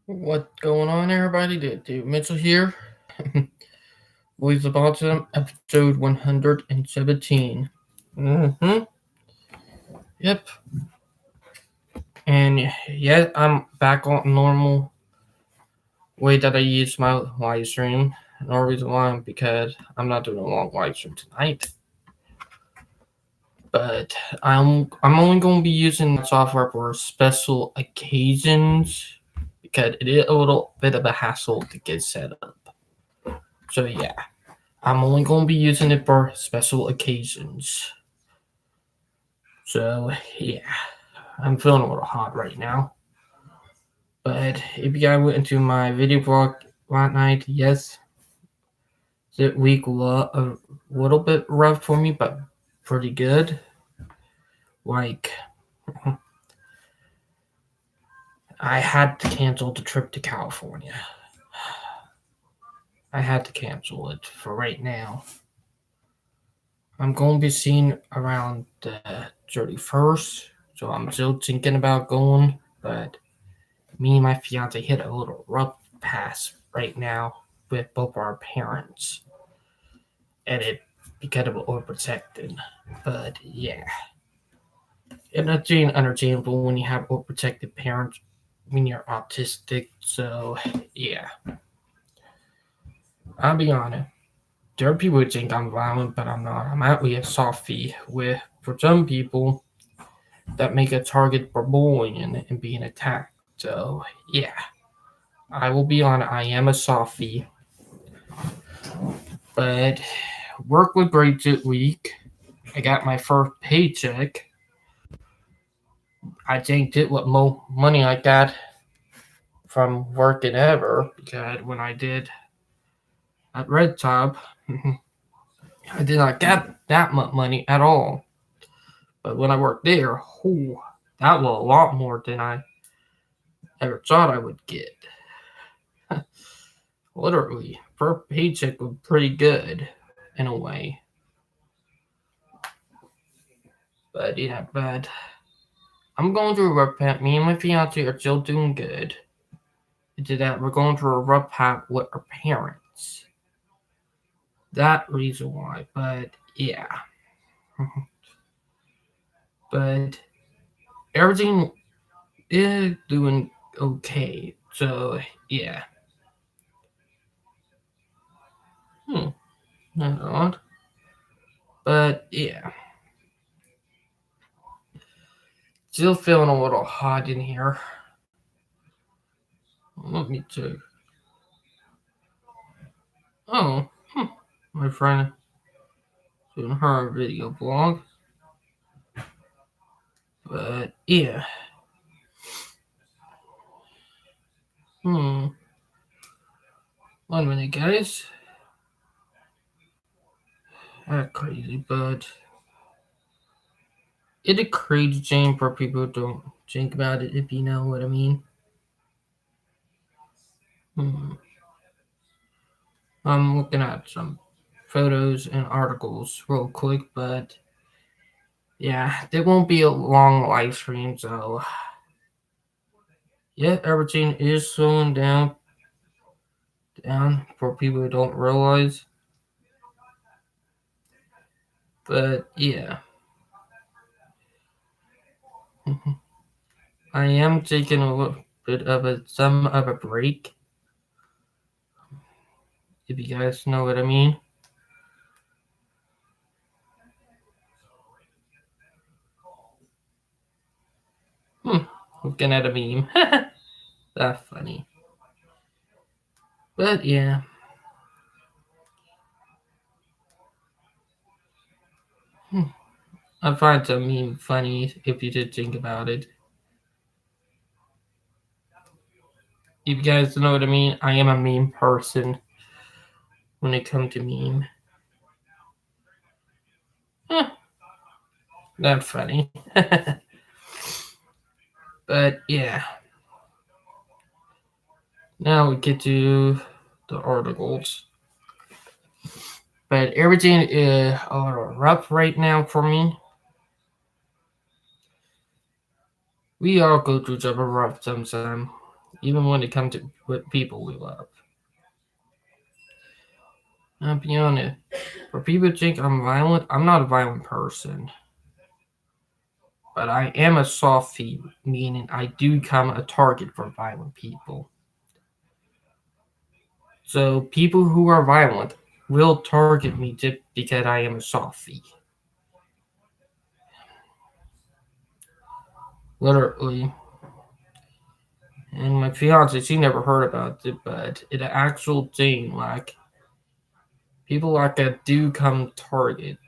What going on, everybody? Dude Mitchell here. Voice of Autism, episode 117. Mm-hmm. Yep. And yeah, I'm back on normal way that I use my live stream. No reason why, because I'm not doing a long live stream tonight. But I'm only going to be using that software for special occasions because it is a little bit of a hassle to get set up. So yeah. I'm only going to be using it for special occasions. So, yeah, I'm feeling a little hot right now. But if you guys went into my video vlog last night, yes, the week was a little bit rough for me, but pretty good. Like, I had to cancel the trip to California. I had to cancel it for right now. I'm going to be seeing around the 31st, so I'm still thinking about going, but me and my fiance hit a little rough pass right now with both our parents, and it because of overprotecting. But yeah, and that's being understandable when you have overprotected parents when you're autistic. So yeah, I'll be honest. There are people who think I'm violent, but I'm not. I'm actually a softie. With for some people, that make a target for bullying and being attacked. So yeah, I will be honest. I am a softie. But work was great this week. I got my first paycheck. I think it was more money I got from working ever because when I did at Red Top, I did not get that much money at all. But when I worked there, that was a lot more than I ever thought I would get. Literally, first paycheck was pretty good in a way. But yeah, but I'm going through a rough patch. Me and my fiance are still doing good. Into that we're going through a rough patch with our parents. That reason why, but yeah. But everything is doing okay. So yeah. Not odd. But yeah. Still feeling a little hot in here. Let me check. Oh, my friend doing her video blog. But yeah. Hmm. 1 minute, guys. That's crazy, but it's a crazy thing for people who don't think about it, if you know what I mean. I'm looking at some photos and articles real quick, but yeah, there won't be a long live stream, so yeah, everything is slowing down for people who don't realize. But yeah. I am taking a little bit of a break. If you guys know what I mean. Looking at a meme. That's funny. But yeah. I find the meme funny if you did think about it. If you guys know what I mean, I am a meme person when it comes to meme. That's funny. But yeah. Now we get to the articles. But everything is a little rough right now for me. We all go through some rough sometimes. even when it comes to with people we love. I'll be honest, for people who think I'm violent, I'm not a violent person. But I am a softie, meaning I do become a target for violent people. So people who are violent will target me just because I am a softie. Literally. And my fiance, she never heard about it, but it's an actual thing. Like, people like that do come target.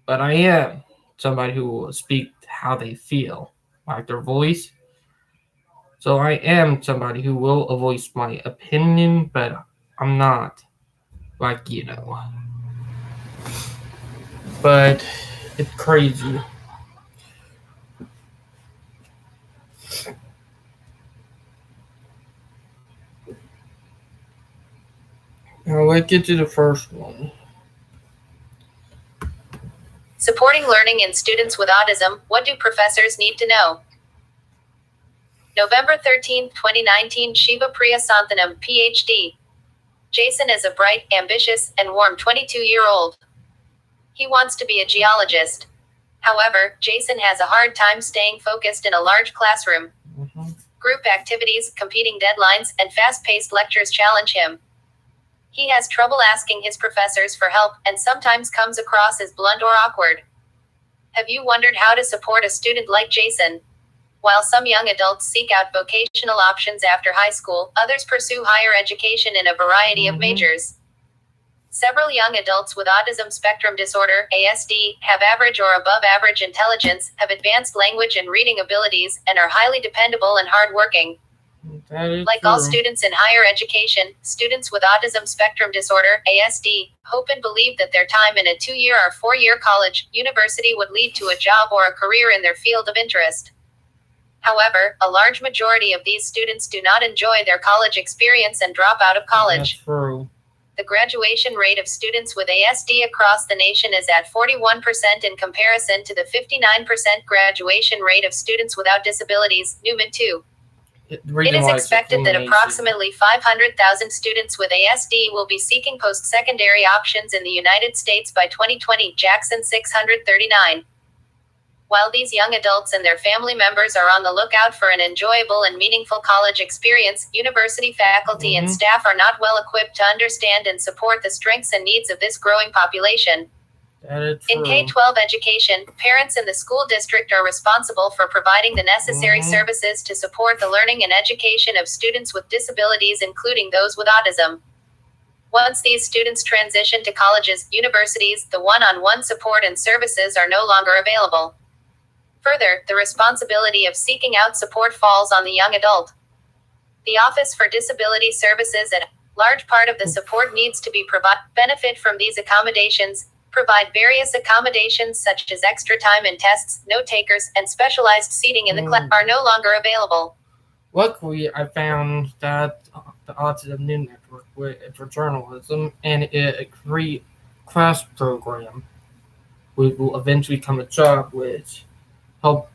But I am somebody who will speak how they feel, like their voice. So I am somebody who will voice my opinion, but I'm not like. But it's crazy. Now let's get to the first one. Supporting learning in students with autism, what do professors need to know? November 13, 2019, Shiva Priya Santhanam, PhD. Jason is a bright, ambitious, and warm 22-year-old. He wants to be a geologist. However, Jason has a hard time staying focused in a large classroom. Group activities, competing deadlines, and fast-paced lectures challenge him. He has trouble asking his professors for help, and sometimes comes across as blunt or awkward. Have you wondered how to support a student like Jason? While some young adults seek out vocational options after high school, others pursue higher education in a variety of majors. Several young adults with autism spectrum disorder, ASD, have average or above average intelligence, have advanced language and reading abilities, and are highly dependable and hardworking. Like all students in higher education, students with autism spectrum disorder, ASD, hope and believe that their time in a 2-year or 4-year college, university would lead to a job or a career in their field of interest. However, a large majority of these students do not enjoy their college experience and drop out of college. That's true. The graduation rate of students with ASD across the nation is at 41% in comparison to the 59% graduation rate of students without disabilities, Newman 2. It is expected that approximately 500,000 students with ASD will be seeking post-secondary options in the United States by 2020, Jackson 639. While these young adults and their family members are on the lookout for an enjoyable and meaningful college experience, university faculty and staff are not well equipped to understand and support the strengths and needs of this growing population. In K-12 education, parents in the school district are responsible for providing the necessary services to support the learning and education of students with disabilities, including those with autism. Once these students transition to colleges, universities, the one-on-one support and services are no longer available. Further, the responsibility of seeking out support falls on the young adult. The Office for Disability Services at large part of the support needs to be benefit from these accommodations, provide various accommodations such as extra time in tests, note takers, and specialized seating in the class are no longer available. Luckily, I found that the Autism News Network for journalism and a free class program will eventually come a job which help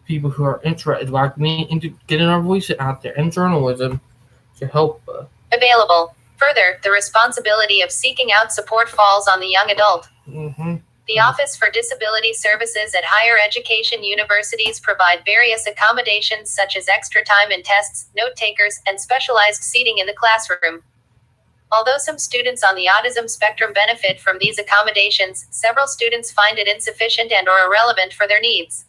people who are interested like me into getting our voices out there in journalism to help. Available. Further, the responsibility of seeking out support falls on the young adult. The Office for Disability Services at higher education universities provide various accommodations such as extra time in tests, note takers, and specialized seating in the classroom. Although some students on the autism spectrum benefit from these accommodations, several students find it insufficient and/or irrelevant for their needs.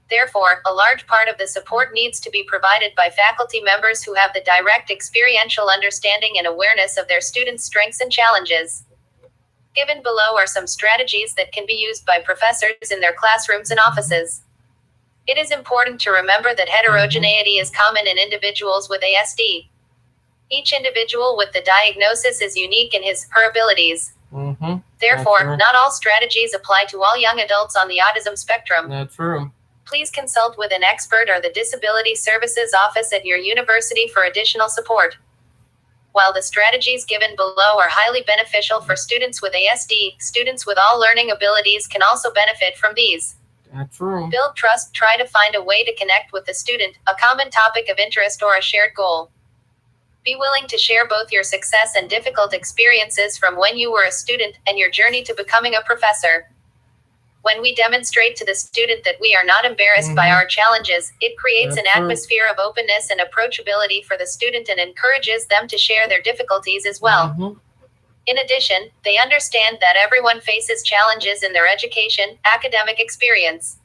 Therefore, a large part of the support needs to be provided by faculty members who have the direct experiential understanding and awareness of their students' strengths and challenges. Given below are some strategies that can be used by professors in their classrooms and offices. It is important to remember that heterogeneity is common in individuals with ASD. Each individual with the diagnosis is unique in his/her abilities. Therefore, not all strategies apply to all young adults on the autism spectrum. That's true. Please consult with an expert or the Disability Services Office at your university for additional support. While the strategies given below are highly beneficial for students with ASD, students with all learning abilities can also benefit from these. That's true. Build trust. Try to find a way to connect with the student, a common topic of interest or a shared goal. Be willing to share both your success and difficult experiences from when you were a student and your journey to becoming a professor. When we demonstrate to the student that we are not embarrassed by our challenges, it creates an atmosphere of openness and approachability for the student and encourages them to share their difficulties as well. In addition, they understand that everyone faces challenges in their education, academic experience.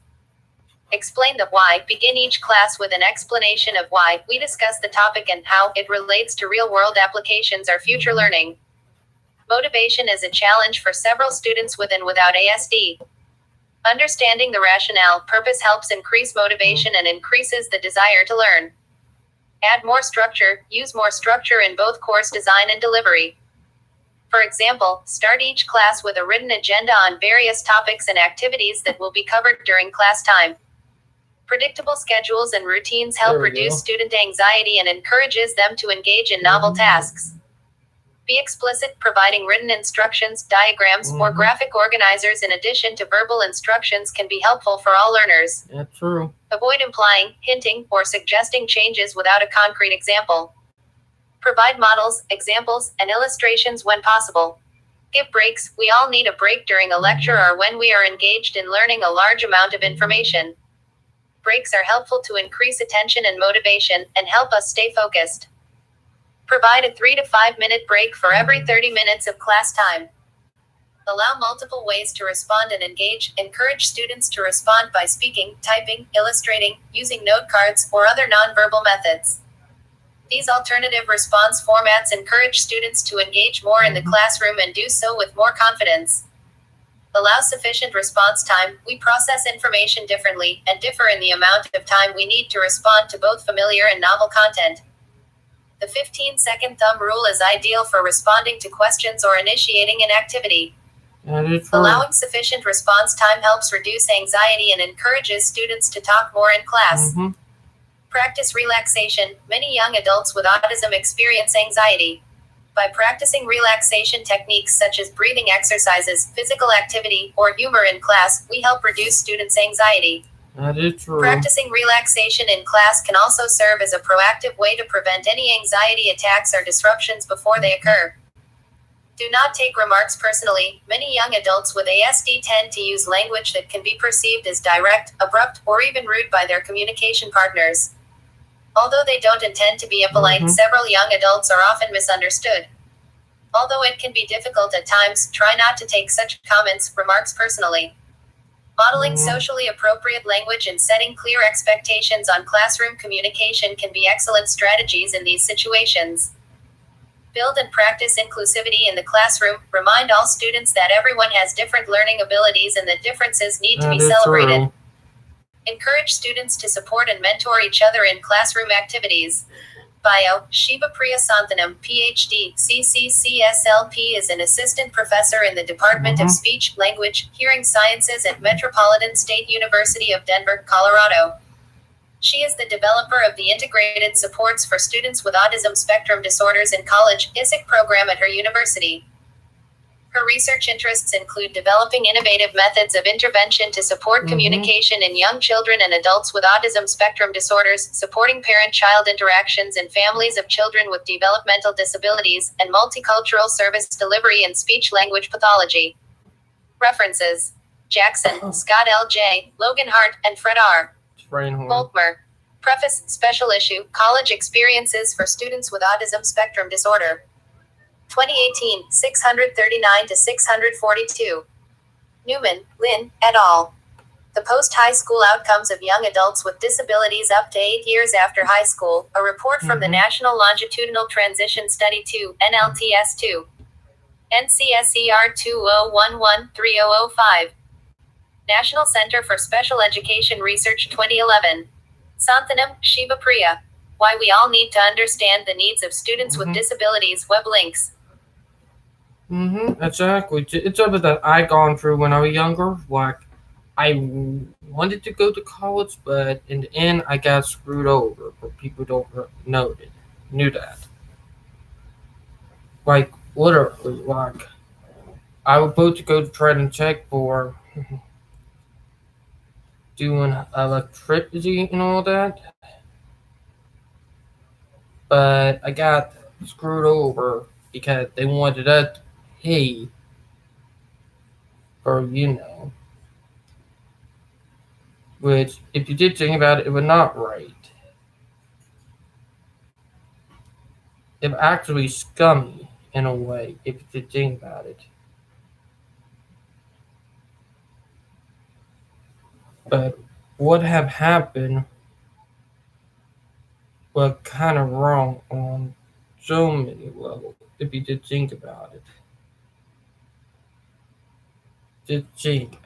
Explain the why. Begin each class with an explanation of why. We discuss the topic and how it relates to real-world applications or future learning. Motivation is a challenge for several students with and without ASD. Understanding the rationale, purpose helps increase motivation and increases the desire to learn. Add more structure. Use more structure in both course design and delivery. For example, start each class with a written agenda on various topics and activities that will be covered during class time. Predictable schedules and routines help reduce student anxiety and encourages them to engage in novel tasks. Be explicit, providing written instructions, diagrams, or graphic organizers in addition to verbal instructions can be helpful for all learners. That's true. Avoid implying, hinting, or suggesting changes without a concrete example. Provide models, examples, and illustrations when possible. Give breaks. We all need a break during a lecture or when we are engaged in learning a large amount of information. Breaks are helpful to increase attention and motivation, and help us stay focused. Provide a 3 to 5 minute break for every 30 minutes of class time. Allow multiple ways to respond and engage. Encourage students to respond by speaking, typing, illustrating, using note cards, or other nonverbal methods. These alternative response formats encourage students to engage more in the classroom and do so with more confidence. Allow sufficient response time. We process information differently and differ in the amount of time we need to respond to both familiar and novel content. The 15-second thumb rule is ideal for responding to questions or initiating an activity. Allowing sufficient response time helps reduce anxiety and encourages students to talk more in class. Practice relaxation. Many young adults with autism experience anxiety. By practicing relaxation techniques such as breathing exercises, physical activity, or humor in class, we help reduce students' anxiety. That is true. Practicing relaxation in class can also serve as a proactive way to prevent any anxiety attacks or disruptions before they occur. Do not take remarks personally. Many young adults with ASD tend to use language that can be perceived as direct, abrupt, or even rude by their communication partners. Although they don't intend to be impolite, several young adults are often misunderstood. Although it can be difficult at times, try not to take such comments, remarks personally. Modeling socially appropriate language and setting clear expectations on classroom communication can be excellent strategies in these situations. Build and practice inclusivity in the classroom. Remind all students that everyone has different learning abilities and that differences need to be celebrated. Encourage students to support and mentor each other in classroom activities. Bio, Shiva Priya Santhanam, PhD, CCCSLP is an assistant professor in the Department of Speech, Language, Hearing Sciences at Metropolitan State University of Denver, Colorado. She is the developer of the Integrated Supports for Students with Autism Spectrum Disorders in College, ISIC program at her university. Her research interests include developing innovative methods of intervention to support communication in young children and adults with autism spectrum disorders, supporting parent-child interactions in families of children with developmental disabilities, and multicultural service delivery in speech-language pathology. References: Jackson, Scott L. J., Logan Hart, and Fred R. Volkmer. Preface: Special Issue, College Experiences for Students with Autism Spectrum Disorder. 2018, 639-642. Newman, Lynn, et al. The Post-High School Outcomes of Young Adults with Disabilities Up to 8 Years After High School, a report from the National Longitudinal Transition Study 2, NLTS2. NCSER 2011-3005. National Center for Special Education Research 2011. Santhanam, Shiva Priya. Why we all need to understand the needs of students with disabilities. Web links. Exactly. It's something that I gone through when I was younger. Like, I wanted to go to college, but in the end, I got screwed over. But people don't knew that. Like, literally, like, I was supposed to go to try and check for doing electricity and all that, but I got screwed over because they wanted us to pay for, which, if you did think about it, it was not right. It was actually scummy in a way, if you did think about it. But what have happened was kind of wrong on so many levels, if you did think about it. Just think.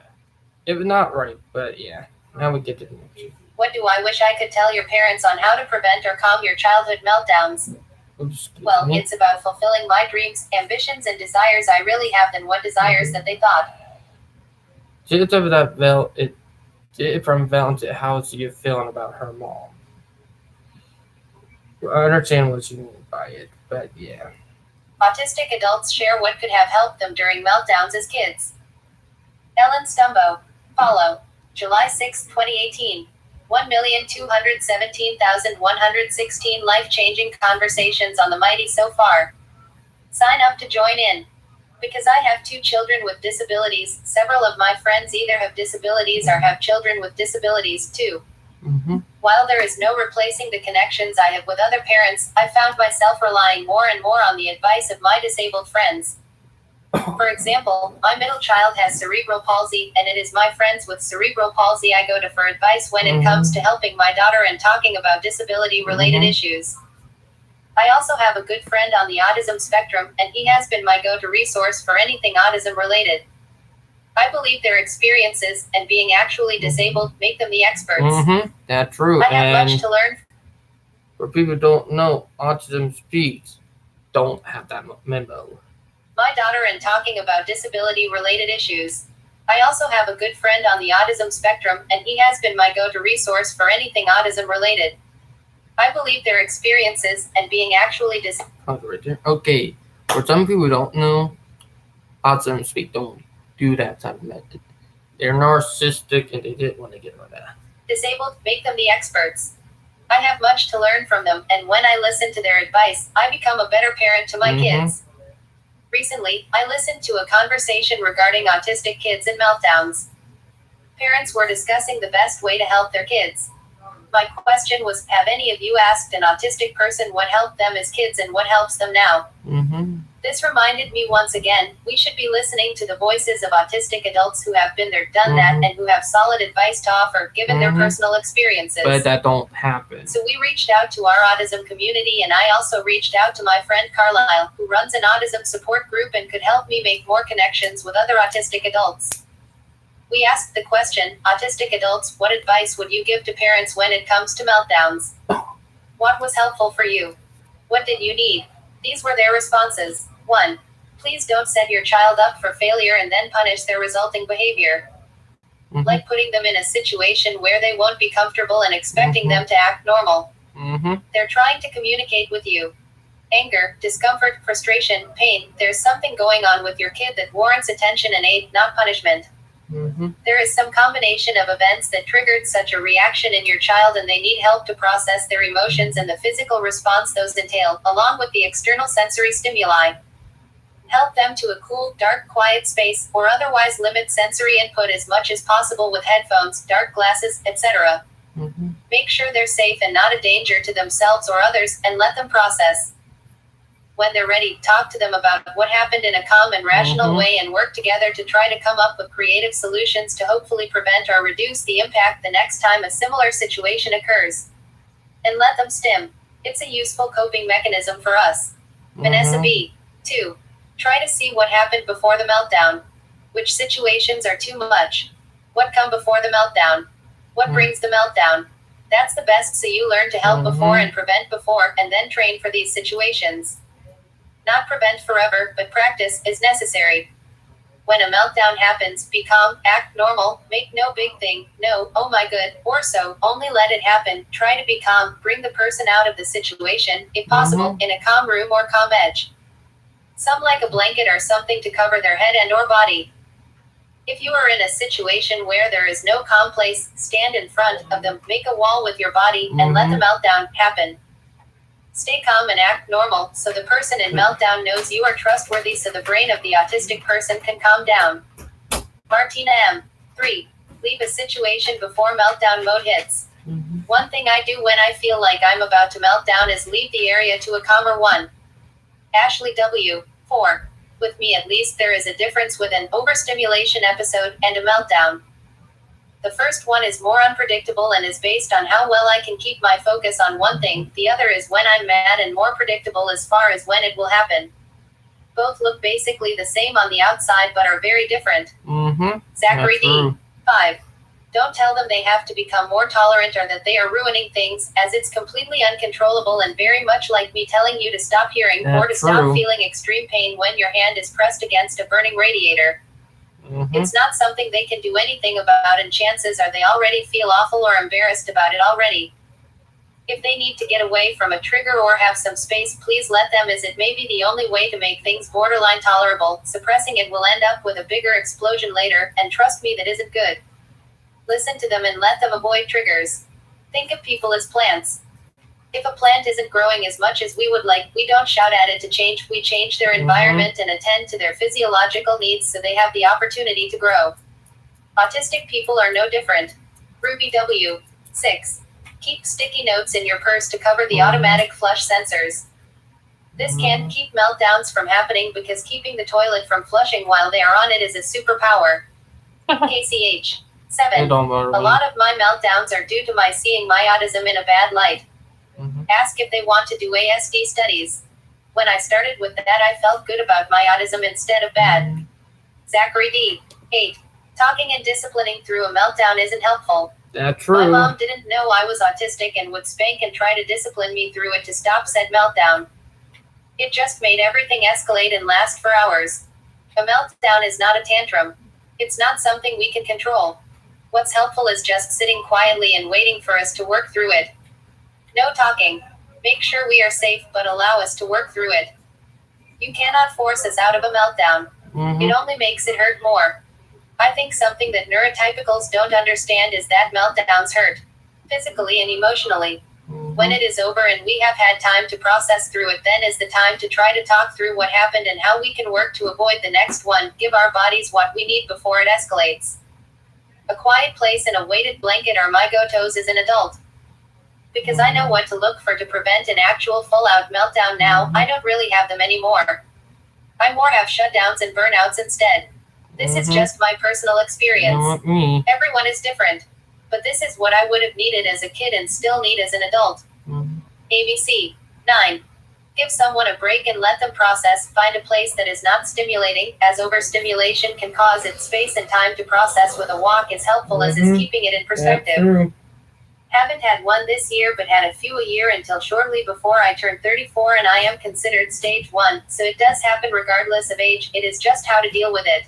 It was not right, but yeah. Now we get to the next. What do I wish I could tell your parents on how to prevent or calm your childhood meltdowns? Well, it's about fulfilling my dreams, ambitions, and desires I really have than what desires that they thought. Just over that from Val to how you feeling about her mom. I understand what you mean by it, but yeah. Autistic adults share what could have helped them during meltdowns as kids. Ellen Stumbo. Follow. July 6, 2018. 1,217,116 life-changing conversations on the mighty so far. Sign up to join in. Because I have 2 children with disabilities, several of my friends either have disabilities or have children with disabilities too. Mm-hmm. While there is no replacing the connections I have with other parents, I found myself relying more and more on the advice of my disabled friends. For example, my middle child has cerebral palsy, and it is my friends with cerebral palsy I go to for advice when it comes to helping my daughter and talking about disability-related issues. I also have a good friend on the autism spectrum, and he has been my go-to resource for anything autism-related. I believe their experiences, and being actually disabled, make them the experts. Mm-hmm. That's true. I have much to learn. For people who don't know, autism speaks don't have that memo. My daughter and talking about disability-related issues. I also have a good friend on the autism spectrum, and he has been my go-to resource for anything autism-related. I believe their experiences, and being actually Okay, for some people who don't know, autism speak don't do that type of method. They're narcissistic and they didn't want to get rid of that. Disabled, make them the experts. I have much to learn from them, and when I listen to their advice, I become a better parent to my kids. Recently, I listened to a conversation regarding autistic kids and meltdowns. Parents were discussing the best way to help their kids. My question was, have any of you asked an autistic person what helped them as kids and what helps them now? This reminded me once again, we should be listening to the voices of autistic adults who have been there, done that, and who have solid advice to offer, given their personal experiences. But that don't happen. So we reached out to our autism community, and I also reached out to my friend Carlisle, who runs an autism support group and could help me make more connections with other autistic adults. We asked the question, autistic adults, what advice would you give to parents when it comes to meltdowns? What was helpful for you? What did you need? These were their responses. 1. Please don't set your child up for failure and then punish their resulting behavior. Like putting them in a situation where they won't be comfortable and expecting them to act normal. They're trying to communicate with you. Anger, discomfort, frustration, pain, there's something going on with your kid that warrants attention and aid, not punishment. There is some combination of events that triggered such a reaction in your child, and they need help to process their emotions and the physical response those entail, along with the external sensory stimuli. Help them to a cool, dark, quiet space, or otherwise limit sensory input as much as possible with headphones, dark glasses, etc. Make sure they're safe and not a danger to themselves or others, and let them process. When they're ready, talk to them about what happened in a calm and rational way, and work together to try to come up with creative solutions to hopefully prevent or reduce the impact the next time a similar situation occurs. And let them stim. It's a useful coping mechanism for us. Vanessa B. 2. Try to see what happened before the meltdown. Which situations are too much? What come before the meltdown? What brings the meltdown? That's the best, so you learn to help before and prevent before, and then train for these situations. Not prevent forever, but practice is necessary. When a meltdown happens, be calm, act normal, make no big thing, no, oh my good, or so, only let it happen, try to be calm, bring the person out of the situation, if possible, in a calm room or calm edge. Some like a blanket or something to cover their head and or body. If you are in a situation where there is no calm place, stand in front of them, make a wall with your body, and let the meltdown happen. Stay calm and act normal, so the person in meltdown knows you are trustworthy, so the brain of the autistic person can calm down. Martina M. 3. Leave a situation before meltdown mode hits. One thing I do when I feel like I'm about to melt down is leave the area to a calmer one. Ashley W. 4. With me at least there is a difference with an overstimulation episode and a meltdown. The first one is more unpredictable and is based on how well I can keep my focus on one thing. The other is when I'm mad and more predictable as far as when it will happen. Both look basically the same on the outside but are very different. Zachary D. 5. Don't tell them they have to become more tolerant or that they are ruining things, as it's completely uncontrollable and very much like me telling you to stop hearing or to stop feeling extreme pain when your hand is pressed against a burning radiator. It's not something they can do anything about, and chances are they already feel awful or embarrassed about it already. If they need to get away from a trigger or have some space, please let them, as it may be the only way to make things borderline tolerable. Suppressing it will end up with a bigger explosion later, and trust me, that isn't good. Listen to them and let them avoid triggers. Think of people as plants. If a plant isn't growing as much as we would like, we don't shout at it to change, we change their environment and attend to their physiological needs so they have the opportunity to grow. Autistic people are no different. Ruby W. 6. Keep sticky notes in your purse to cover the automatic flush sensors. This can keep meltdowns from happening because keeping the toilet from flushing while they are on it is a superpower. KCH. 7. A lot of my meltdowns are due to my seeing my autism in a bad light. Ask if they want to do ASD studies. When I started with that, I felt good about my autism instead of bad. Zachary D. 8. Talking and disciplining through a meltdown isn't helpful. That's true. My mom didn't know I was autistic and would spank and try to discipline me through it to stop said meltdown. It just made everything escalate and last for hours. A meltdown is not a tantrum. It's not something we can control. What's helpful is just sitting quietly and waiting for us to work through it. No talking. Make sure we are safe, but allow us to work through it. You cannot force us out of a meltdown. It only makes it hurt more. I think something that neurotypicals don't understand is that meltdowns hurt, physically and emotionally. When it is over and we have had time to process through it, then is the time to try to talk through what happened and how we can work to avoid the next one, give our bodies what we need before it escalates. A quiet place and a weighted blanket are my go-tos as an adult. Because I know what to look for to prevent an actual full-out meltdown now, I don't really have them anymore. I more have shutdowns and burnouts instead. This is just my personal experience. Everyone is different. But this is what I would have needed as a kid and still need as an adult. ABC. 9. Give someone a break and let them process. Find a place that is not stimulating, as overstimulation can cause it space and time to process with a walk as helpful as is keeping it in perspective. Haven't had one this year but had a few a year until shortly before I turned 34, and I am considered stage 1, so it does happen regardless of age. It is just how to deal with it.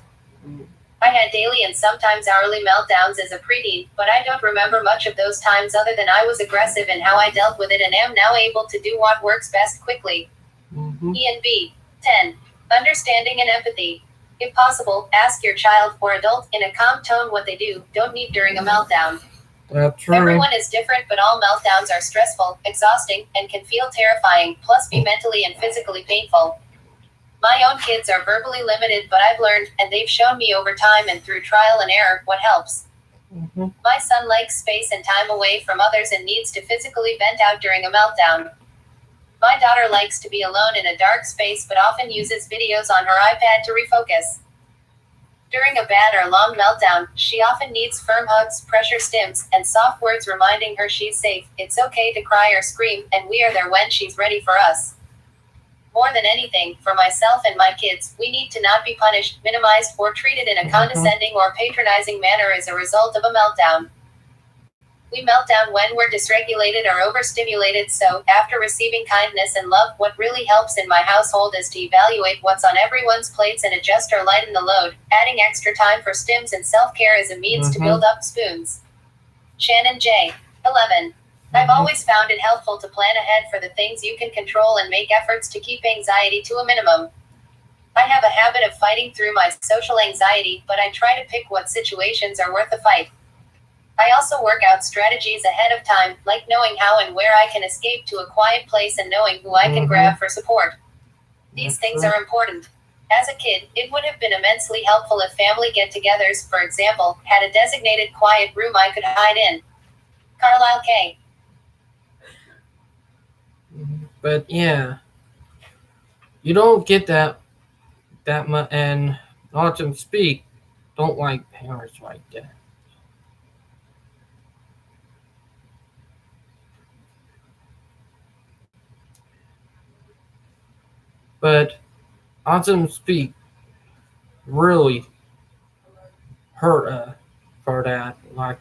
I had daily and sometimes hourly meltdowns as a preteen, but I don't remember much of those times other than I was aggressive in how I dealt with it and am now able to do what works best quickly. Ian B. 10. Understanding and empathy. If possible, ask your child or adult in a calm tone what they do, don't need during a meltdown. That's true. Everyone is different, but all meltdowns are stressful, exhausting, and can feel terrifying, plus be mentally and physically painful. My own kids are verbally limited, but I've learned, and they've shown me over time and through trial and error, what helps. My son likes space and time away from others and needs to physically vent out during a meltdown. My daughter likes to be alone in a dark space but often uses videos on her iPad to refocus. During a bad or long meltdown, she often needs firm hugs, pressure stims, and soft words reminding her she's safe. It's okay to cry or scream, and we are there when she's ready for us. More than anything, for myself and my kids, we need to not be punished, minimized, or treated in a condescending or patronizing manner as a result of a meltdown. We melt down when we're dysregulated or overstimulated, so, after receiving kindness and love, what really helps in my household is to evaluate what's on everyone's plates and adjust or lighten the load, adding extra time for stims and self-care as a means to build up spoons. Shannon J. 11. I've always found it helpful to plan ahead for the things you can control and make efforts to keep anxiety to a minimum. I have a habit of fighting through my social anxiety, but I try to pick what situations are worth the fight. I also work out strategies ahead of time, like knowing how and where I can escape to a quiet place and knowing who I can grab for support. These things are important. As a kid, it would have been immensely helpful if family get-togethers, for example, had a designated quiet room I could hide in. Carlisle K. But yeah, you don't get that much, and Autism Speak don't like parents like that. But Autism Speak really hurt for that. Like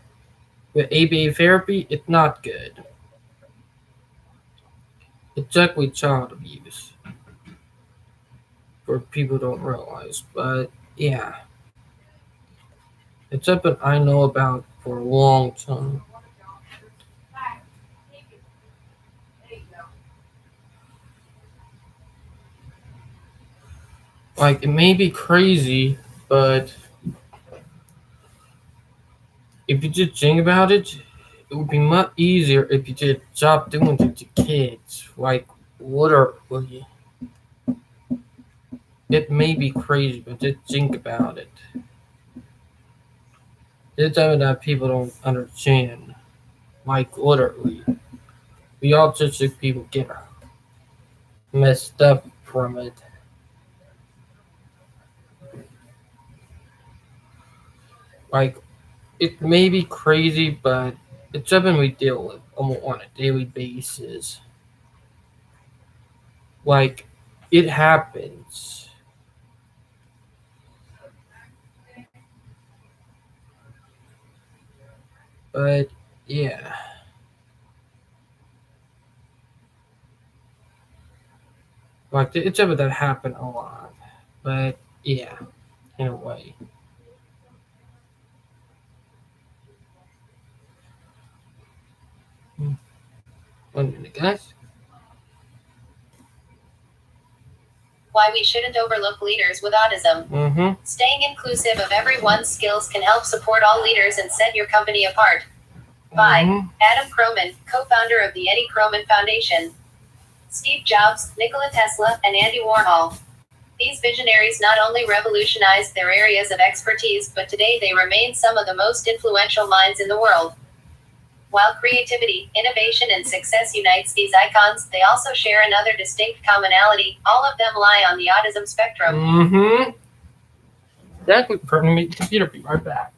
with ABA therapy, it's not good. It's exactly child abuse for people don't realize. But yeah, it's something I know about for a long time. Like it may be crazy, but if you just think about it, it would be much easier if you just stop doing it to kids. Like literally, it may be crazy, but just think about it. It's something that people don't understand. Like literally, we autistic people get messed up from it. Like it may be crazy, but it's something we deal with on a daily basis. Like it happens, but yeah, like it's something that happened a lot. But yeah, in a way. 1 minute, guys. Why we shouldn't overlook leaders with autism. Mm-hmm. Staying inclusive of everyone's skills can help support all leaders and set your company apart. By Adam Croman, co-founder of the Eddie Croman Foundation. Steve Jobs, Nikola Tesla, and Andy Warhol. These visionaries not only revolutionized their areas of expertise, but today they remain some of the most influential minds in the world. While creativity, innovation, and success unites these icons, they also share another distinct commonality. All of them lie on the autism spectrum. Mm-hmm. That would pardon me, computer, be right back.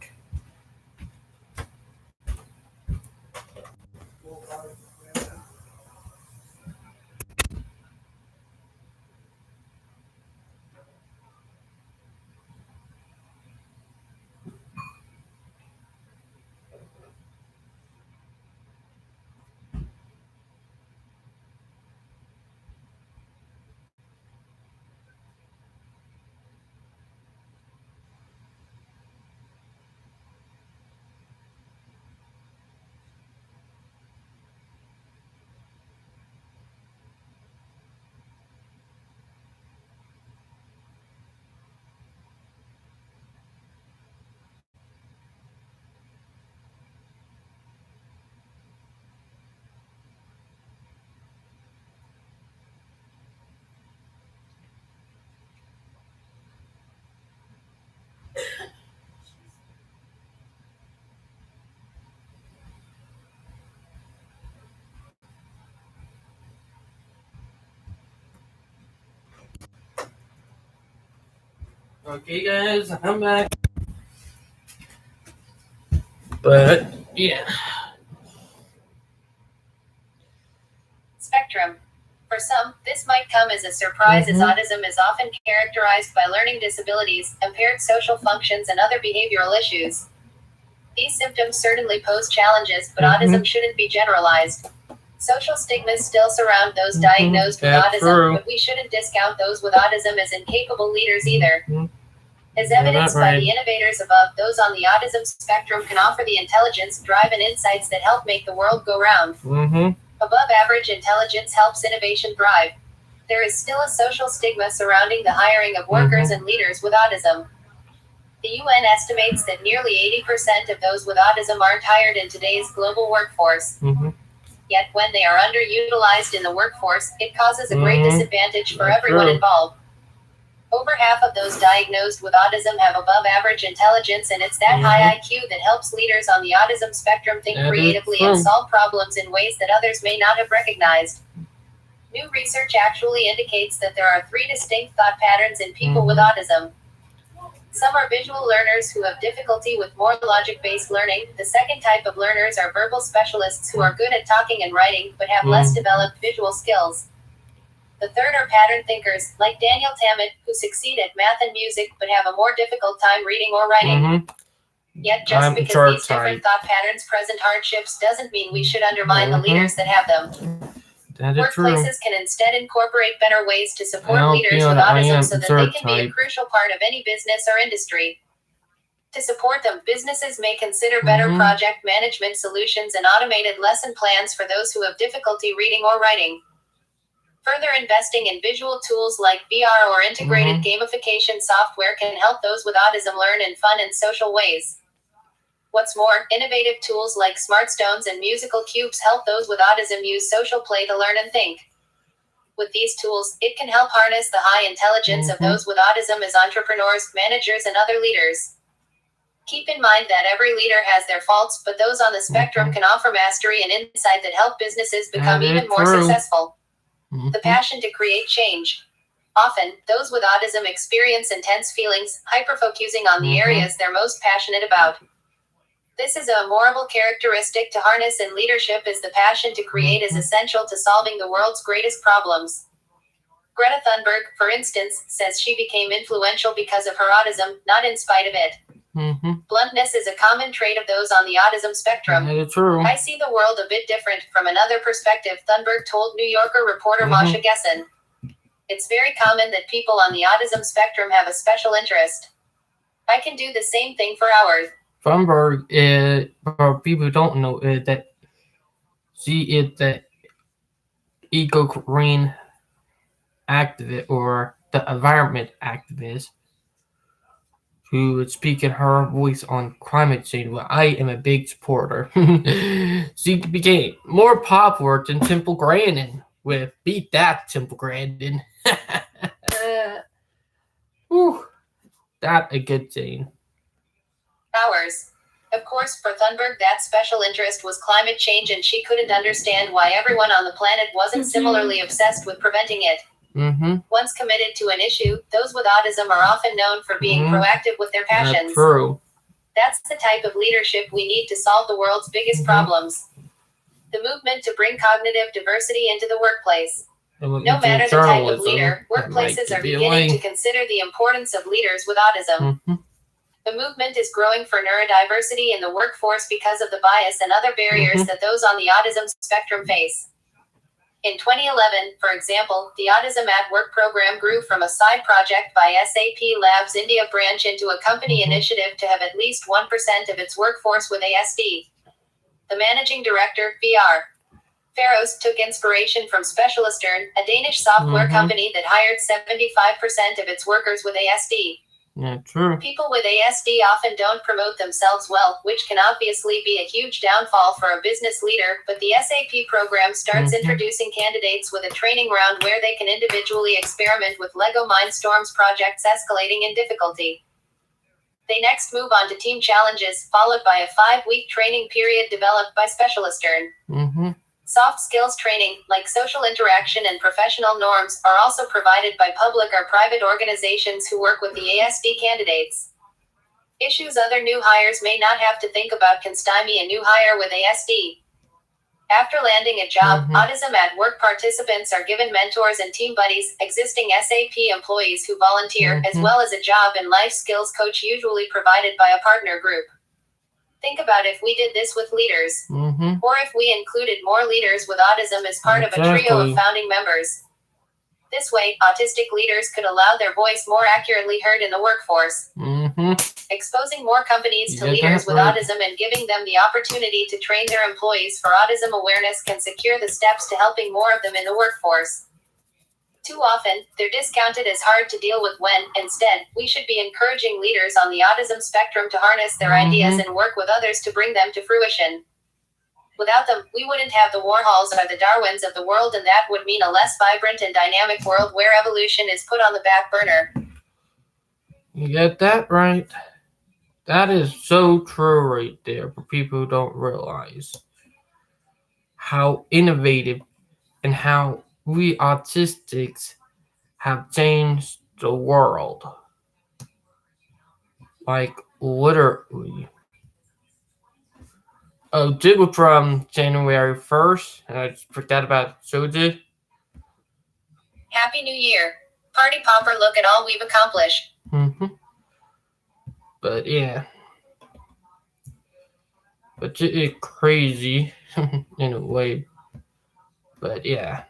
Okay, guys, I'm back. But yeah. Spectrum. For some, this might come as a surprise as autism is often characterized by learning disabilities, impaired social functions, and other behavioral issues. These symptoms certainly pose challenges, but autism shouldn't be generalized. Social stigmas still surround those diagnosed with autism, but we shouldn't discount those with autism as incapable leaders either. As evidenced by the innovators above, those on the autism spectrum can offer the intelligence, drive, and insights that help make the world go round. Above average intelligence helps innovation thrive. There is still a social stigma surrounding the hiring of workers and leaders with autism. The UN estimates that nearly 80% of those with autism aren't hired in today's global workforce. Yet, when they are underutilized in the workforce, it causes a great disadvantage for everyone involved. Over half of those diagnosed with autism have above average intelligence, and it's that high IQ that helps leaders on the autism spectrum think creatively and solve problems in ways that others may not have recognized. New research actually indicates that there are 3 distinct thought patterns in people with autism. Some are visual learners who have difficulty with more logic-based learning. The second type of learners are verbal specialists who are good at talking and writing, but have less developed visual skills. The third are pattern thinkers, like Daniel Tammet, who succeed at math and music, but have a more difficult time reading or writing. Yet just because these different thought patterns present hardships doesn't mean we should undermine the leaders that have them. Workplaces can instead incorporate better ways to support leaders with autism so that they can be a crucial part of any business or industry. To support them, businesses may consider better project management solutions and automated lesson plans for those who have difficulty reading or writing. Further investing in visual tools like VR or integrated gamification software can help those with autism learn in fun and social ways. What's more, innovative tools like smart stones and musical cubes help those with autism use social play to learn and think. With these tools, it can help harness the high intelligence of those with autism as entrepreneurs, managers, and other leaders. Keep in mind that every leader has their faults, but those on the spectrum can offer mastery and insight that help businesses become even more successful. The passion to create change. Often, those with autism experience intense feelings, hyperfocusing on the areas they're most passionate about. This is a memorable characteristic to harness in leadership, as the passion to create is essential to solving the world's greatest problems. Greta Thunberg, for instance, says she became influential because of her autism, not in spite of it. Bluntness is a common trait of those on the autism spectrum. I see the world a bit different from another perspective, Thunberg told New Yorker reporter Masha Gessen. It's very common that people on the autism spectrum have a special interest. I can do the same thing for hours. Thunberg, for people who don't know, that she is the eco-green activist or the environment activist who would speak in her voice on climate change. Well, I am a big supporter. She became more popular than Temple Grandin with Beat That, Temple Grandin. That a good thing. Hours. Of course, for Thunberg, that special interest was climate change, and she couldn't understand why everyone on the planet wasn't similarly obsessed with preventing it. Once committed to an issue, those with autism are often known for being proactive with their passions. That's true. That's the type of leadership we need to solve the world's biggest problems. The movement to bring cognitive diversity into the workplace. No matter the type of leader, workplaces are beginning to consider the importance of leaders with autism. The movement is growing for neurodiversity in the workforce because of the bias and other barriers that those on the autism spectrum face. In 2011, for example, the Autism at Work program grew from a side project by SAP Labs India branch into a company initiative to have at least 1% of its workforce with ASD. The managing director, VR Faros, took inspiration from Specialistern, a Danish software company that hired 75% of its workers with ASD. Yeah, true. People with ASD often don't promote themselves well, which can obviously be a huge downfall for a business leader, but the SAP program starts introducing candidates with a training round where they can individually experiment with Lego Mindstorms projects escalating in difficulty. They next move on to team challenges, followed by a 5-week training period developed by Specialistern. Soft skills training, like social interaction and professional norms, are also provided by public or private organizations who work with the ASD candidates. Issues other new hires may not have to think about can stymie a new hire with ASD. After landing a job, Autism at Work participants are given mentors and team buddies, existing SAP employees who volunteer, as well as a job and life skills coach usually provided by a partner group. Think about if we did this with leaders, or if we included more leaders with autism as part of a trio of founding members. This way, autistic leaders could allow their voice more accurately heard in the workforce. Exposing more companies to leaders with autism and giving them the opportunity to train their employees for autism awareness can secure the steps to helping more of them in the workforce. Too often, they're discounted as hard to deal with when, instead, we should be encouraging leaders on the autism spectrum to harness their ideas and work with others to bring them to fruition. Without them, we wouldn't have the Warhols or the Darwins of the world, and that would mean a less vibrant and dynamic world where evolution is put on the back burner. You get that right? That is so true right there for people who don't realize how innovative and how we autistics have changed the world. Like, literally. Oh, did was from January 1st, and I forgot about Soji. Happy New Year. Party popper, look at all we've accomplished. But yeah. But it's crazy in a way. But yeah.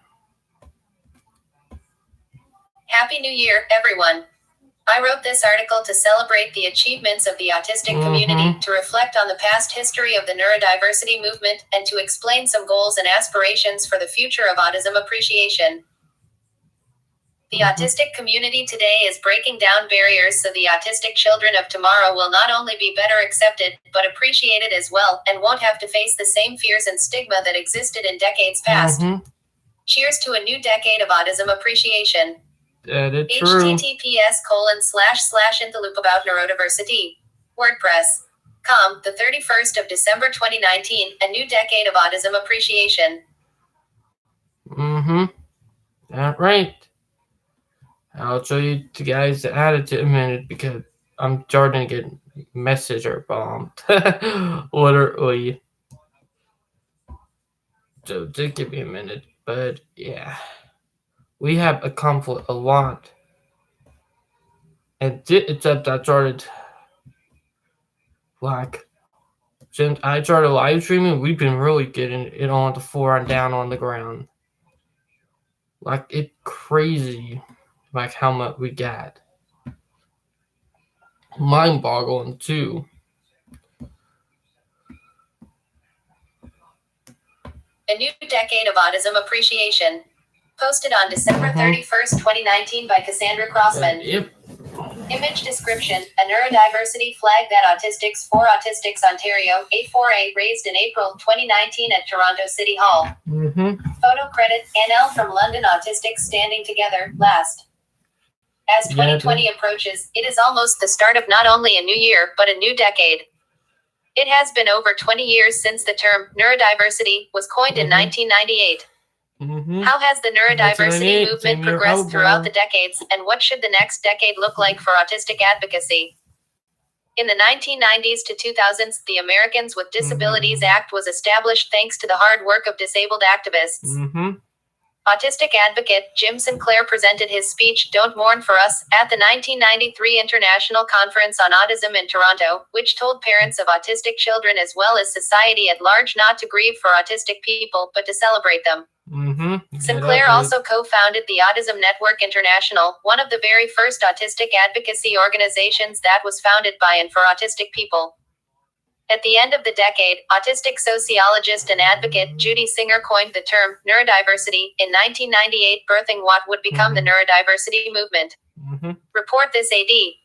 Happy New Year, everyone. I wrote this article to celebrate the achievements of the autistic community, to reflect on the past history of the neurodiversity movement, and to explain some goals and aspirations for the future of autism appreciation. The autistic community today is breaking down barriers so the autistic children of tomorrow will not only be better accepted, but appreciated as well, and won't have to face the same fears and stigma that existed in decades past. Cheers to a new decade of autism appreciation. That is true. https://interloop about neurodiversity. WordPress.com, the 31st of December 2019, a new decade of autism appreciation. That right. I'll show you the guys to add it to a minute because I'm starting to get messenger bombed. Literally. So just give me a minute. But yeah. We have accomplished a lot. And except I started, like, since I started live streaming, we've been really getting it on the floor and down on the ground. Like, it's crazy, like, how much we got. Mind-boggling, too. A new decade of autism appreciation. Posted on December 31st, 2019 by Cassandra Crossman. Yep. Image description: a neurodiversity flag that Autistics for Autistics Ontario, A4A, raised in April 2019 at Toronto City Hall. Photo credit: NL from London Autistics standing together, last. As 2020 approaches, it is almost the start of not only a new year, but a new decade. It has been over 20 years since the term neurodiversity was coined in 1998. How has the neurodiversity movement progressed throughout the decades, and what should the next decade look like for autistic advocacy? In the 1990s to 2000s, the Americans with Disabilities Act was established thanks to the hard work of disabled activists. Autistic advocate Jim Sinclair presented his speech, "Don't Mourn for Us," at the 1993 International Conference on Autism in Toronto, which told parents of autistic children as well as society at large not to grieve for autistic people, but to celebrate them. Sinclair also co-founded the Autism Network International, one of the very first autistic advocacy organizations that was founded by and for autistic people. At the end of the decade, autistic sociologist and advocate Judy Singer coined the term neurodiversity in 1998, birthing what would become the neurodiversity movement. Report this AD.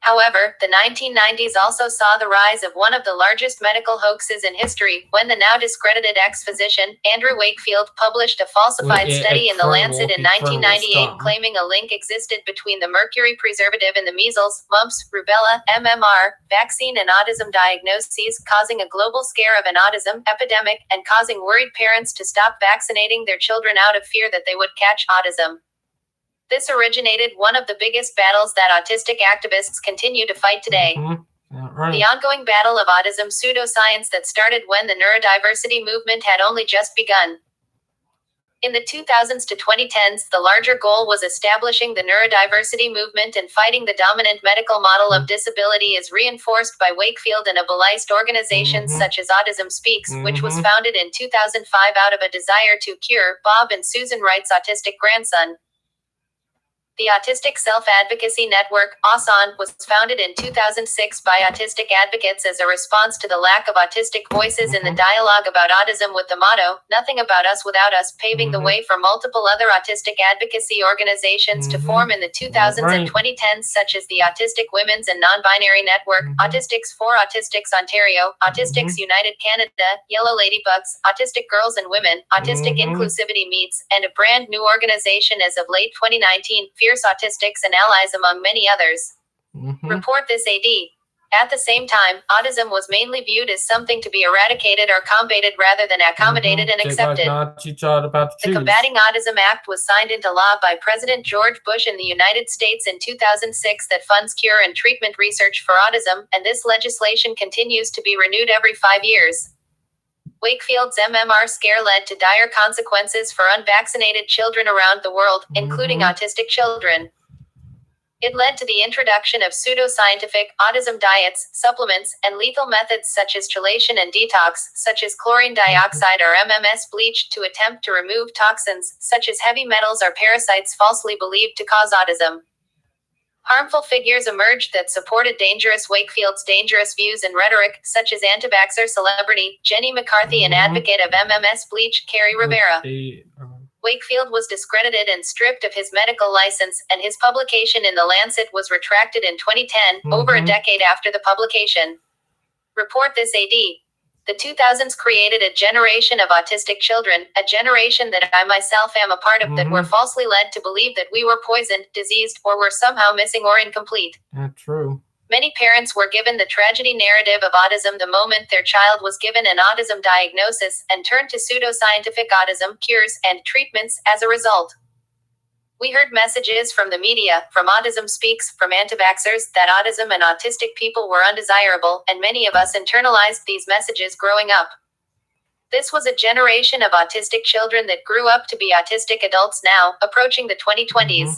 However, the 1990s also saw the rise of one of the largest medical hoaxes in history, when the now discredited ex-physician, Andrew Wakefield, published a falsified study in The Lancet in 1998 claiming a link existed between the mercury preservative in the measles, mumps, rubella, MMR, vaccine and autism diagnoses, causing a global scare of an autism epidemic, and causing worried parents to stop vaccinating their children out of fear that they would catch autism. This originated one of the biggest battles that autistic activists continue to fight today. The ongoing battle of autism pseudoscience that started when the neurodiversity movement had only just begun. In the 2000s to 2010s, the larger goal was establishing the neurodiversity movement and fighting the dominant medical model of disability is reinforced by Wakefield and ableist organizations such as Autism Speaks, which was founded in 2005 out of a desire to cure Bob and Susan Wright's autistic grandson. The Autistic Self-Advocacy Network, ASAN, was founded in 2006 by autistic advocates as a response to the lack of autistic voices in the dialogue about autism, with the motto, "Nothing about us without us," paving the way for multiple other autistic advocacy organizations to form in the 2000s and 2010s, such as the Autistic Women's and Non-Binary Network, Autistics for Autistics Ontario, Autistics United Canada, Yellow Ladybugs, Autistic Girls and Women, Autistic Inclusivity Meets, and a brand new organization as of late 2019, Fierce Autistics and Allies, among many others. Report this AD. At the same time, autism was mainly viewed as something to be eradicated or combated rather than accommodated and accepted. The Combating Autism Act was signed into law by President George Bush in the United States in 2006 that funds cure and treatment research for autism, and this legislation continues to be renewed every 5 years. Wakefield's MMR scare led to dire consequences for unvaccinated children around the world, including autistic children. It led to the introduction of pseudoscientific autism diets, supplements, and lethal methods such as chelation and detox, such as chlorine dioxide or MMS bleach, to attempt to remove toxins, such as heavy metals or parasites falsely believed to cause autism. Harmful figures emerged that supported Wakefield's dangerous views and rhetoric, such as anti-vaxxer celebrity Jenny McCarthy and advocate of MMS bleach Carrie Rivera. Wakefield was discredited and stripped of his medical license, and his publication in The Lancet was retracted in 2010, over a decade after the publication. Report this AD. The 2000s created a generation of autistic children, a generation that I myself am a part of, that were falsely led to believe that we were poisoned, diseased, or were somehow missing or incomplete. That's true. Many parents were given the tragedy narrative of autism the moment their child was given an autism diagnosis, and turned to pseudoscientific autism cures and treatments as a result. We heard messages from the media, from Autism Speaks, from anti-vaxxers, that autism and autistic people were undesirable, and many of us internalized these messages growing up. This was a generation of autistic children that grew up to be autistic adults now, approaching the 2020s.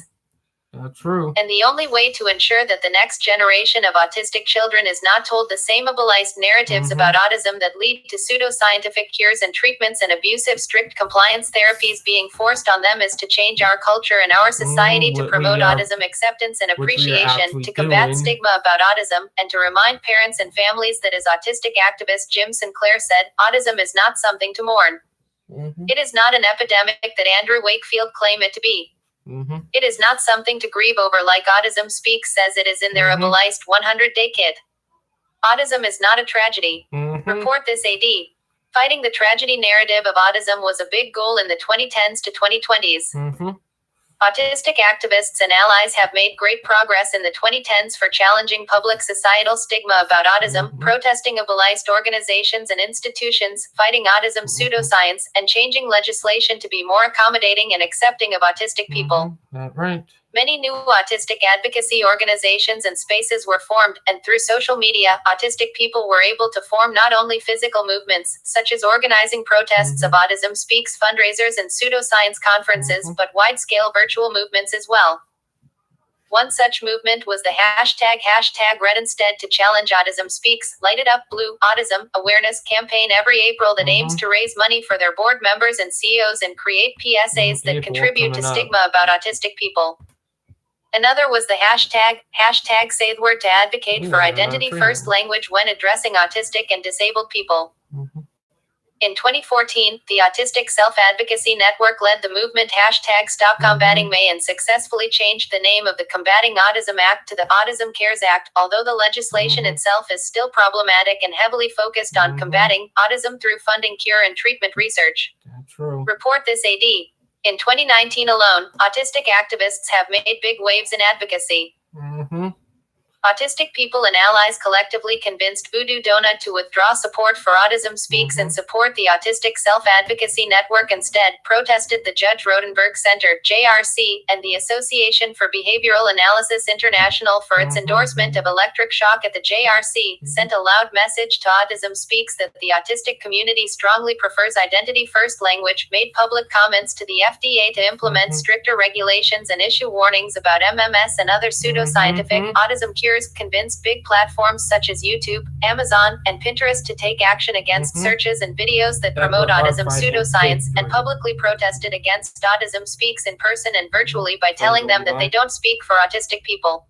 That's true. And the only way to ensure that the next generation of autistic children is not told the same ableist narratives about autism that lead to pseudoscientific cures and treatments and abusive strict compliance therapies being forced on them is to change our culture and our society to promote autism acceptance and appreciation, to combat stigma about autism, and to remind parents and families that, as autistic activist Jim Sinclair said, autism is not something to mourn. It is not an epidemic that Andrew Wakefield claimed it to be. It is not something to grieve over like Autism Speaks says it is in their ableist 100-day kit. Autism is not a tragedy. Report this AD. Fighting the tragedy narrative of autism was a big goal in the 2010s to 2020s. Autistic activists and allies have made great progress in the 2010s for challenging public societal stigma about autism, protesting ableist organizations and institutions, fighting autism pseudoscience, and changing legislation to be more accommodating and accepting of autistic people. Right. Many new autistic advocacy organizations and spaces were formed, and through social media, autistic people were able to form not only physical movements, such as organizing protests of Autism Speaks fundraisers and pseudoscience conferences, but wide-scale virtual movements as well. One such movement was the hashtag Red Instead to challenge Autism Speaks, Light It Up Blue autism awareness campaign every April that aims to raise money for their board members and CEOs and create PSAs that contribute to stigma about autistic people. Another was the hashtag Say the Word to advocate for identity first language when addressing autistic and disabled people. In 2014, the Autistic Self-Advocacy Network led the movement hashtag Stop Combating May and successfully changed the name of the Combating Autism Act to the Autism Cares Act, although the legislation itself is still problematic and heavily focused on combating autism through funding cure and treatment research. True. Report this AD. In 2019 alone, autistic activists have made big waves in advocacy. Autistic people and allies collectively convinced Voodoo Donut to withdraw support for Autism Speaks and support the Autistic Self-Advocacy Network instead, protested the Judge Rodenberg Center, JRC, and the Association for Behavioral Analysis International for its endorsement of electric shock at the JRC, sent a loud message to Autism Speaks that the autistic community strongly prefers identity-first language, made public comments to the FDA to implement stricter regulations and issue warnings about MMS and other pseudoscientific autism cures years convinced big platforms such as YouTube, Amazon, and Pinterest to take action against searches and videos that promote autism pseudoscience, and publicly protested against Autism Speaks in person and virtually by telling them that they don't speak for autistic people.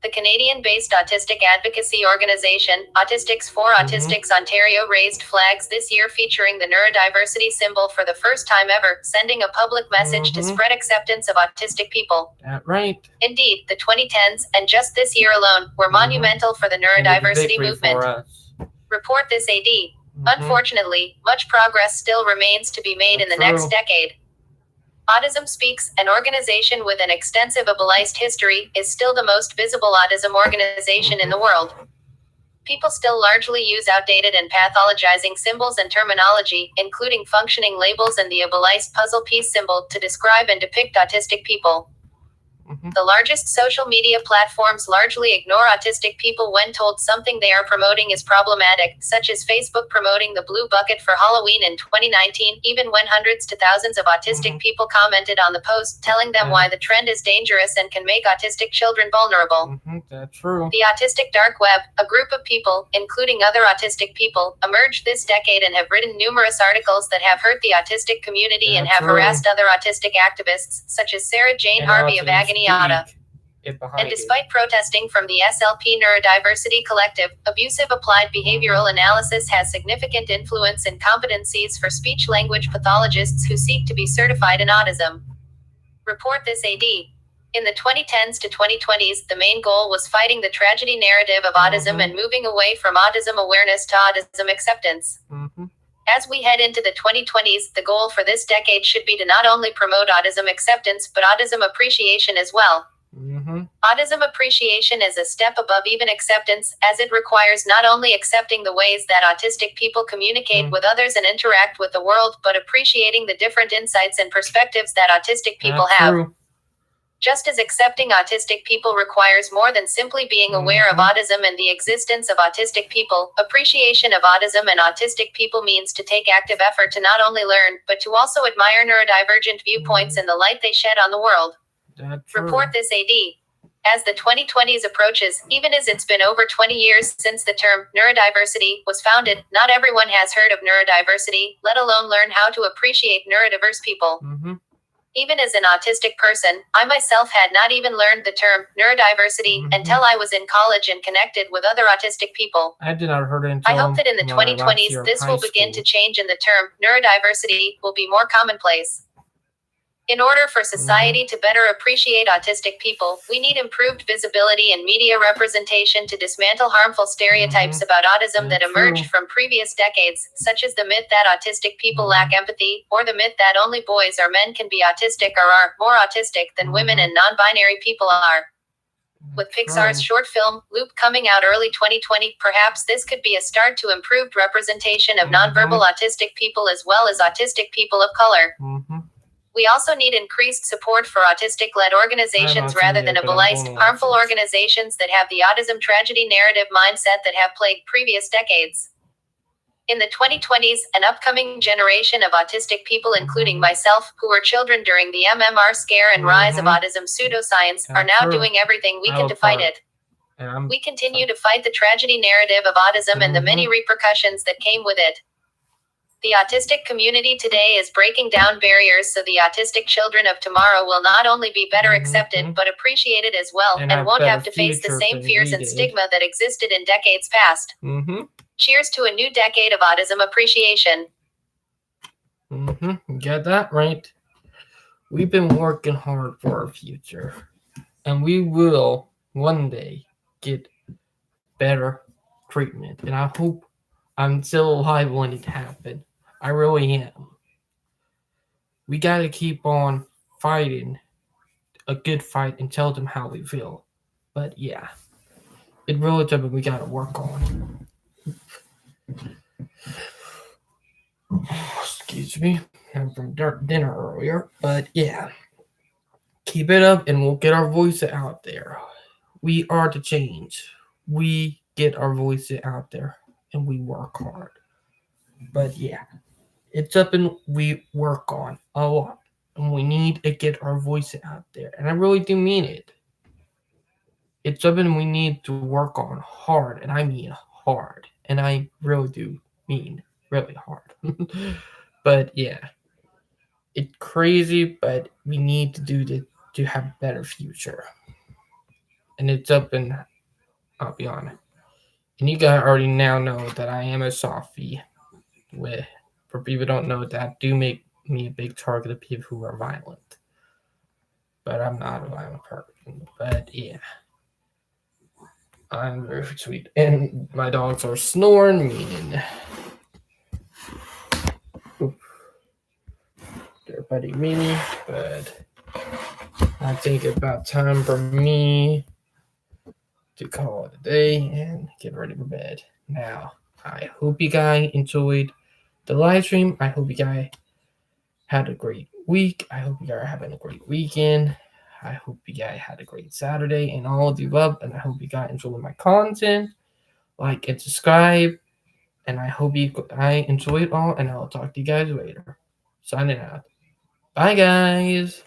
The Canadian-based autistic advocacy organization, Autistics for Autistics Ontario raised flags this year featuring the neurodiversity symbol for the first time ever, sending a public message to spread acceptance of autistic people. Right. Indeed, the 2010s, and just this year alone, were monumental for the neurodiversity movement. Report this AD. Unfortunately, much progress still remains to be made in the next decade. Autism Speaks, an organization with an extensive ableist history, is still the most visible autism organization in the world. People still largely use outdated and pathologizing symbols and terminology, including functioning labels and the ableist puzzle piece symbol, to describe and depict autistic people. The largest social media platforms largely ignore autistic people when told something they are promoting is problematic, such as Facebook promoting the blue bucket for Halloween in 2019, even when hundreds to thousands of autistic people commented on the post, telling them why the trend is dangerous and can make autistic children vulnerable. That's true. The Autistic Dark Web, a group of people, including other autistic people, emerged this decade and have written numerous articles that have hurt the autistic community and have harassed other autistic activists, such as Sarah Jane Harvey of Agony Auta. And despite protesting from the SLP Neurodiversity Collective, abusive applied behavioral analysis has significant influence and competencies for speech-language pathologists who seek to be certified in autism. Report this AD. In the 2010s to 2020s, the main goal was fighting the tragedy narrative of autism and moving away from autism awareness to autism acceptance. As we head into the 2020s, the goal for this decade should be to not only promote autism acceptance but autism appreciation as well. Autism appreciation is a step above even acceptance, as it requires not only accepting the ways that autistic people communicate with others and interact with the world, but appreciating the different insights and perspectives that autistic people have. Just as accepting autistic people requires more than simply being aware of autism and the existence of autistic people, appreciation of autism and autistic people means to take active effort to not only learn, but to also admire neurodivergent viewpoints and the light they shed on the world. Report this AD. As the 2020s approaches, even as it's been over 20 years since the term neurodiversity was founded, not everyone has heard of neurodiversity, let alone learn how to appreciate neurodiverse people. Even as an autistic person, I myself had not even learned the term neurodiversity until I was in college and connected with other autistic people. I did not heard it until I hope that in the 2020s this will begin to change and the term neurodiversity will be more commonplace. In order for society to better appreciate autistic people, we need improved visibility and media representation to dismantle harmful stereotypes about autism that emerged from previous decades, such as the myth that autistic people lack empathy, or the myth that only boys or men can be autistic or are more autistic than women and non-binary people are. With Pixar's short film, Loop, coming out early 2020, perhaps this could be a start to improved representation of nonverbal autistic people as well as autistic people of color. We also need increased support for autistic-led organizations rather than ableist, harmful organizations that have the autism tragedy narrative mindset that have plagued previous decades. In the 2020s, an upcoming generation of autistic people, including myself, who were children during the MMR scare and rise of autism pseudoscience, are now doing everything we can to fight it. We continue to fight the tragedy narrative of autism and the many repercussions that came with it. The autistic community today is breaking down barriers so the autistic children of tomorrow will not only be better accepted but appreciated as well, and won't have to face the same fears and stigma that existed in decades past. Cheers to a new decade of autism appreciation. You got that right. We've been working hard for our future, and we will one day get better treatment, and I hope I'm still alive when it happened. I really am. We gotta keep on fighting a good fight and tell them how we feel. But yeah, it really something we gotta work on. Excuse me, I'm from dinner earlier, but yeah, keep it up and we'll get our voice out there. We are the change. We get our voice out there and we work hard. But yeah, it's something we work on a lot, and we need to get our voice out there. And I really do mean it. it's something we need to work on hard, and I mean hard, and I really do mean really hard. But yeah, it's crazy, but we need to do it to have a better future, and it's up and I'll be honest. And you guys already now know that I am a softie. With for people who don't know that do make me a big target of people who are violent. But I'm not a violent person. But yeah, I'm very sweet. And my dogs are snoring, meaning they're buddy Mimi. But I think it's about time for me to call it a day and get ready for bed. Now, I hope you guys enjoyed the live stream. I hope you guys had a great week. I hope you guys are having a great weekend. I hope you guys had a great Saturday and all of the above. And I hope you guys enjoy my content. Like and subscribe. And I hope I enjoy it all. And I'll talk to you guys later. Signing out. Bye, guys.